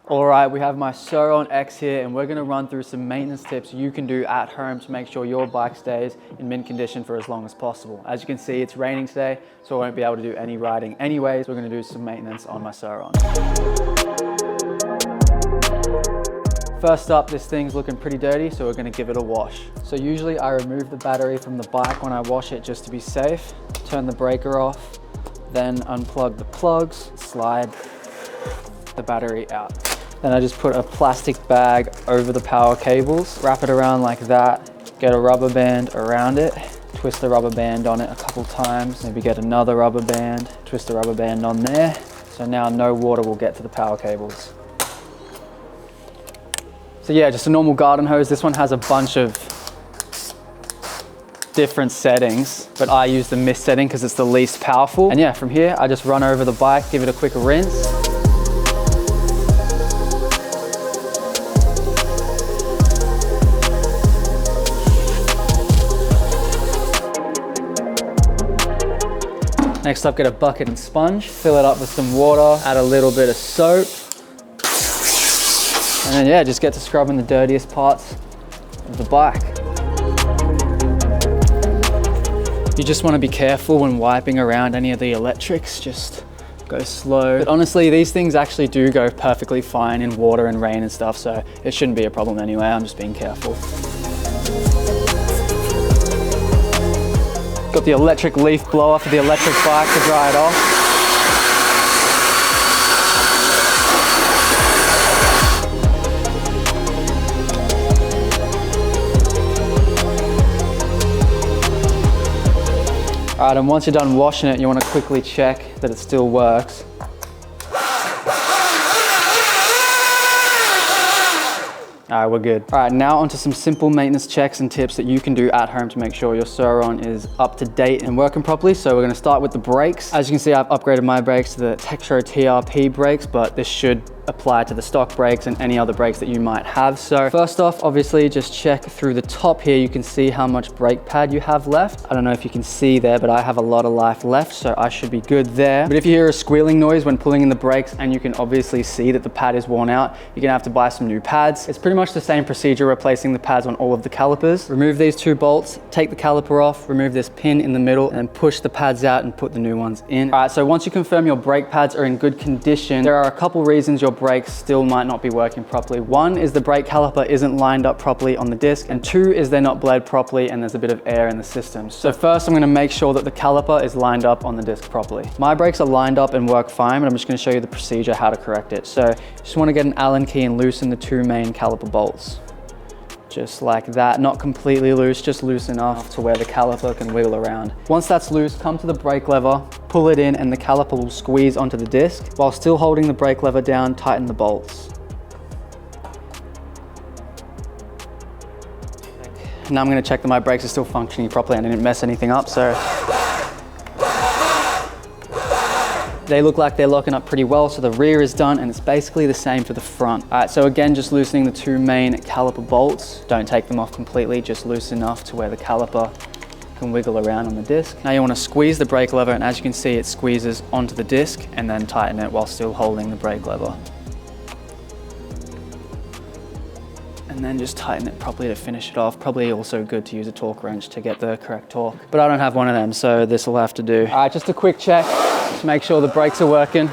All right, we have my Surron X here and we're gonna run through some maintenance tips you can do at home to make sure your bike stays in mint condition for as long as possible. As you can see, it's raining today, so I won't be able to do any riding anyways. We're gonna do some maintenance on my Surron. First up, this thing's looking pretty dirty, so we're gonna give it a wash. So usually I remove the battery from the bike when I wash it just to be safe, turn the breaker off, then unplug the plugs, slide the battery out. Then I just put a plastic bag over the power cables, wrap it around like that, get a rubber band around it, twist the rubber band on it a couple times, maybe get another rubber band, twist the rubber band on there. So now no water will get to the power cables. So yeah, just a normal garden hose. This one has a bunch of different settings, but I use the mist setting because it's the least powerful. And yeah, from here, I just run over the bike, give it a quick rinse. Next up, get a bucket and sponge, fill it up with some water, add a little bit of soap. And then yeah, just get to scrubbing the dirtiest parts of the bike. You just want to be careful when wiping around any of the electrics, just go slow. But honestly, these things actually do go perfectly fine in water and rain and stuff, so it shouldn't be a problem anyway. I'm just being careful. Got the electric leaf blower for the electric bike to dry it off. All right, and once you're done washing it, you want to quickly check that it still works. All right, we're good. All right, now onto some simple maintenance checks and tips that you can do at home to make sure your Surron is up to date and working properly. So we're gonna start with the brakes. As you can see, I've upgraded my brakes to the Tektro TRP brakes, but this should apply to the stock brakes and any other brakes that you might have. So first off, obviously just check through the top here. You can see how much brake pad you have left. I don't know if you can see there, but I have a lot of life left, so I should be good there. But if you hear a squealing noise when pulling in the brakes and you can obviously see that the pad is worn out, you're gonna have to buy some new pads. It's pretty much the same procedure replacing the pads on all of the calipers. Remove these two bolts, take the caliper off, remove this pin in the middle, and push the pads out and put the new ones in. All right, so once you confirm your brake pads are in good condition, there are a couple reasons your brakes still might not be working properly. One is the brake caliper isn't lined up properly on the disc, and two is they're not bled properly and there's a bit of air in the system. So first I'm gonna make sure that the caliper is lined up on the disc properly. My brakes are lined up and work fine, but I'm just gonna show you the procedure how to correct it. So you just wanna get an Allen key and loosen the two main caliper bolts. Just like that, not completely loose, just loose enough to where the caliper can wiggle around. Once that's loose, come to the brake lever, pull it in, and the caliper will squeeze onto the disc. While still holding the brake lever down, tighten the bolts. Now I'm gonna check that my brakes are still functioning properly and I didn't mess anything up, so. They look like they're locking up pretty well, so the rear is done and it's basically the same for the front. All right, so again, just loosening the two main caliper bolts. Don't take them off completely, just loose enough to where the caliper can wiggle around on the disc. Now you want to squeeze the brake lever, and as you can see, it squeezes onto the disc, and then tighten it while still holding the brake lever. And then just tighten it properly to finish it off. Probably also good to use a torque wrench to get the correct torque, but I don't have one of them, so this will have to do. All right, just a quick check to make sure the brakes are working.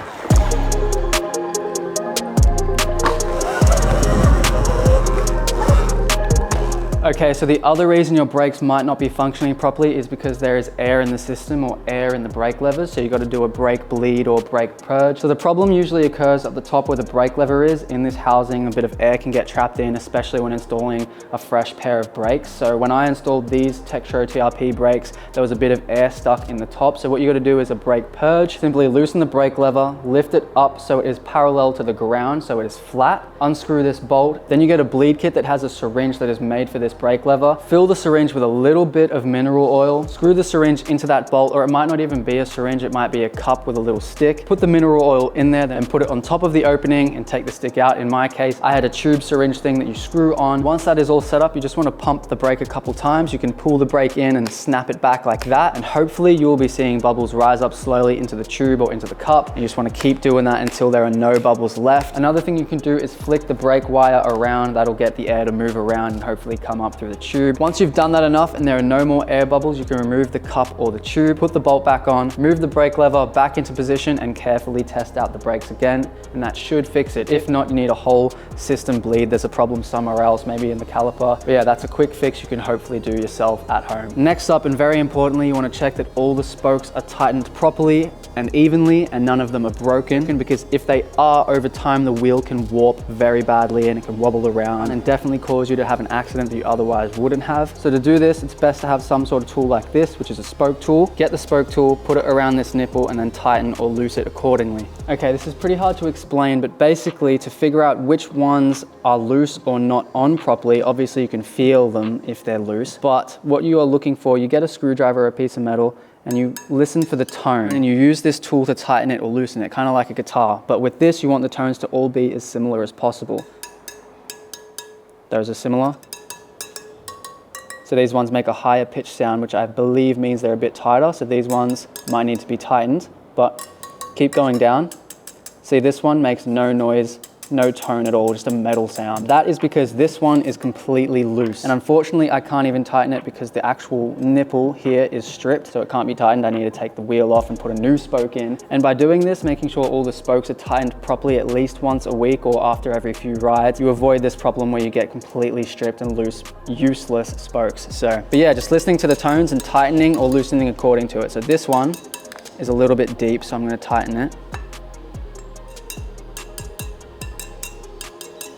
Okay, so the other reason your brakes might not be functioning properly is because there is air in the system or air in the brake levers, so you got to do a brake bleed or brake purge. So the problem usually occurs at the top where the brake lever is. In this housing, a bit of air can get trapped in, especially when installing a fresh pair of brakes. So when I installed these Tektro TRP brakes, there was a bit of air stuck in the top. So what you got to do is a brake purge. Simply loosen the brake lever, lift it up so it is parallel to the ground, so it is flat. Unscrew this bolt. Then you get a bleed kit that has a syringe that is made for this brake lever. Fill the syringe with a little bit of mineral oil. Screw the syringe into that bolt, or it might not even be a syringe, it might be a cup with a little stick. Put the mineral oil in there, then put it on top of the opening and take the stick out. In my case, I had a tube syringe thing that you screw on. Once that is all set up, you just want to pump the brake a couple times. You can pull the brake in and snap it back like that, and hopefully you will be seeing bubbles rise up slowly into the tube or into the cup. And you just want to keep doing that until there are no bubbles left. Another thing you can do is flick the brake wire around. That'll get the air to move around and hopefully come up through the tube. Once you've done that enough and there are no more air bubbles, you can remove the cup or the tube, put the bolt back on, move the brake lever back into position and carefully test out the brakes again, and that should fix it. If not, you need a whole system bleed. There's a problem somewhere else, maybe in the caliper. But yeah, that's a quick fix you can hopefully do yourself at home. Next up, and very importantly, you want to check that all the spokes are tightened properly and evenly and none of them are broken, because if they are, over time the wheel can warp very badly and it can wobble around and definitely cause you to have an accident that you otherwise wouldn't have. So to do this, it's best to have some sort of tool like this, which is a spoke tool. Get the spoke tool, put it around this nipple and then tighten or loose it accordingly. Okay, this is pretty hard to explain, but basically to figure out which ones are loose or not on properly, obviously you can feel them if they're loose, but what you are looking for, you get a screwdriver or a piece of metal and you listen for the tone and you use this tool to tighten it or loosen it, kind of like a guitar. But with this, you want the tones to all be as similar as possible. Those are similar. So these ones make a higher pitch sound, which I believe means they're a bit tighter. So these ones might need to be tightened, but keep going down. See, this one makes no noise, no tone at all, just a metal sound. That is because this one is completely loose. And unfortunately, I can't even tighten it because the actual nipple here is stripped, so it can't be tightened. I need to take the wheel off and put a new spoke in. And by doing this, making sure all the spokes are tightened properly at least once a week or after every few rides, you avoid this problem where you get completely stripped and loose, useless spokes. But yeah, just listening to the tones and tightening or loosening according to it. So this one is a little bit deep, so I'm gonna tighten it.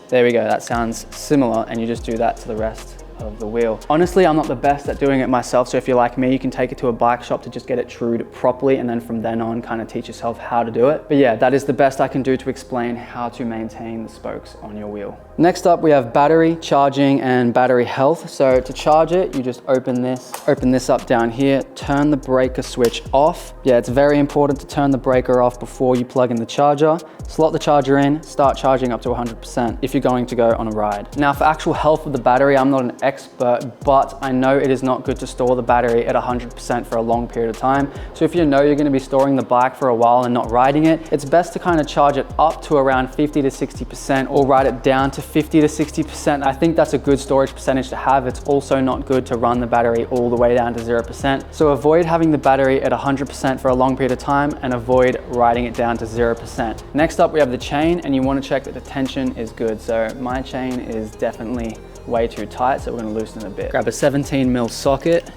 There we go, that sounds similar, and you just do that to the rest of the wheel. Honestly, I'm not the best at doing it myself, so if you're like me, you can take it to a bike shop to just get it trued properly, and then from then on kind of teach yourself how to do it. But yeah, that is the best I can do to explain how to maintain the spokes on your wheel. Next up, we have battery charging and battery health. So to charge it, you just open this up down here, turn the breaker switch off. Yeah, it's very important to turn the breaker off before you plug in the charger. Slot the charger in, start charging up to 100% if you're going to go on a ride. Now for actual health of the battery, I'm not an expert, but I know it is not good to store the battery at 100% for a long period of time. So if you know you're gonna be storing the bike for a while and not riding it, it's best to kind of charge it up to around 50 to 60% or ride it down to 50 to 60%. I think that's a good storage percentage to have. It's also not good to run the battery all the way down to 0%. So avoid having the battery at 100% for a long period of time and avoid riding it down to 0%. Next up, we have the chain, and you want to check that the tension is good. So my chain is definitely way too tight, so we're going to loosen it a bit. Grab a 17mm socket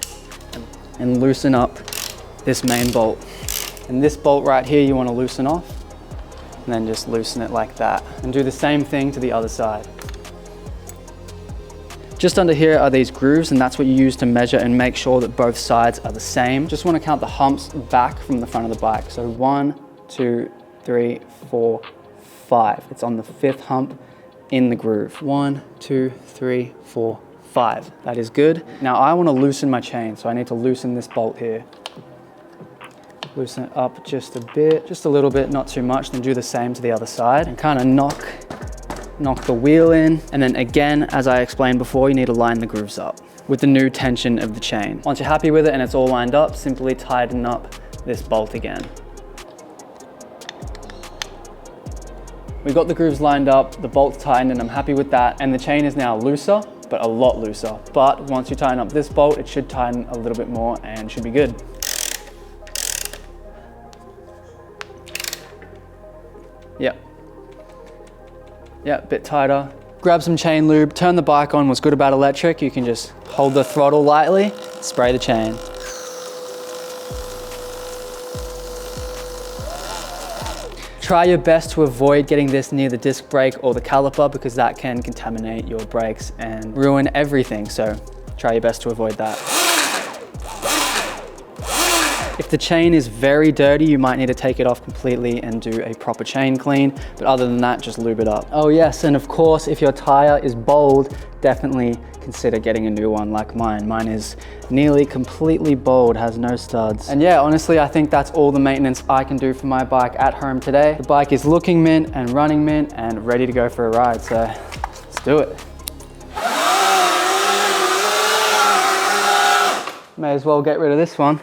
and loosen up this main bolt. And this bolt right here you want to loosen off, and then just loosen it like that. And do the same thing to the other side. Just under here are these grooves, and that's what you use to measure and make sure that both sides are the same. Just want to count the humps back from the front of the bike. So 1, 2, 3, 4, 5. It's on the 5th hump in the groove. 1, 2, 3, 4, 5. That is good. Now I want to loosen my chain, so I need to loosen this bolt here. Loosen it up just a bit, just a little bit, not too much. Then do the same to the other side and kind of knock the wheel in. And then again, as I explained before, you need to line the grooves up with the new tension of the chain. Once you're happy with it and it's all lined up, simply tighten up this bolt again. We've got the grooves lined up, the bolt's tightened, and I'm happy with that. And the chain is now looser, but a lot looser. But once you tighten up this bolt, it should tighten a little bit more and should be good. Yeah, a bit tighter. Grab some chain lube, turn the bike on. What's good about electric, you can just hold the throttle lightly, spray the chain. Try your best to avoid getting this near the disc brake or the caliper, because that can contaminate your brakes and ruin everything. So try your best to avoid that. If the chain is very dirty, you might need to take it off completely and do a proper chain clean. But other than that, just lube it up. Oh yes, and of course, if your tire is bald, definitely consider getting a new one like mine. Mine is nearly completely bald, has no studs. And yeah, honestly, I think that's all the maintenance I can do for my bike at home today. The bike is looking mint and running mint and ready to go for a ride, so let's do it. May as well get rid of this one.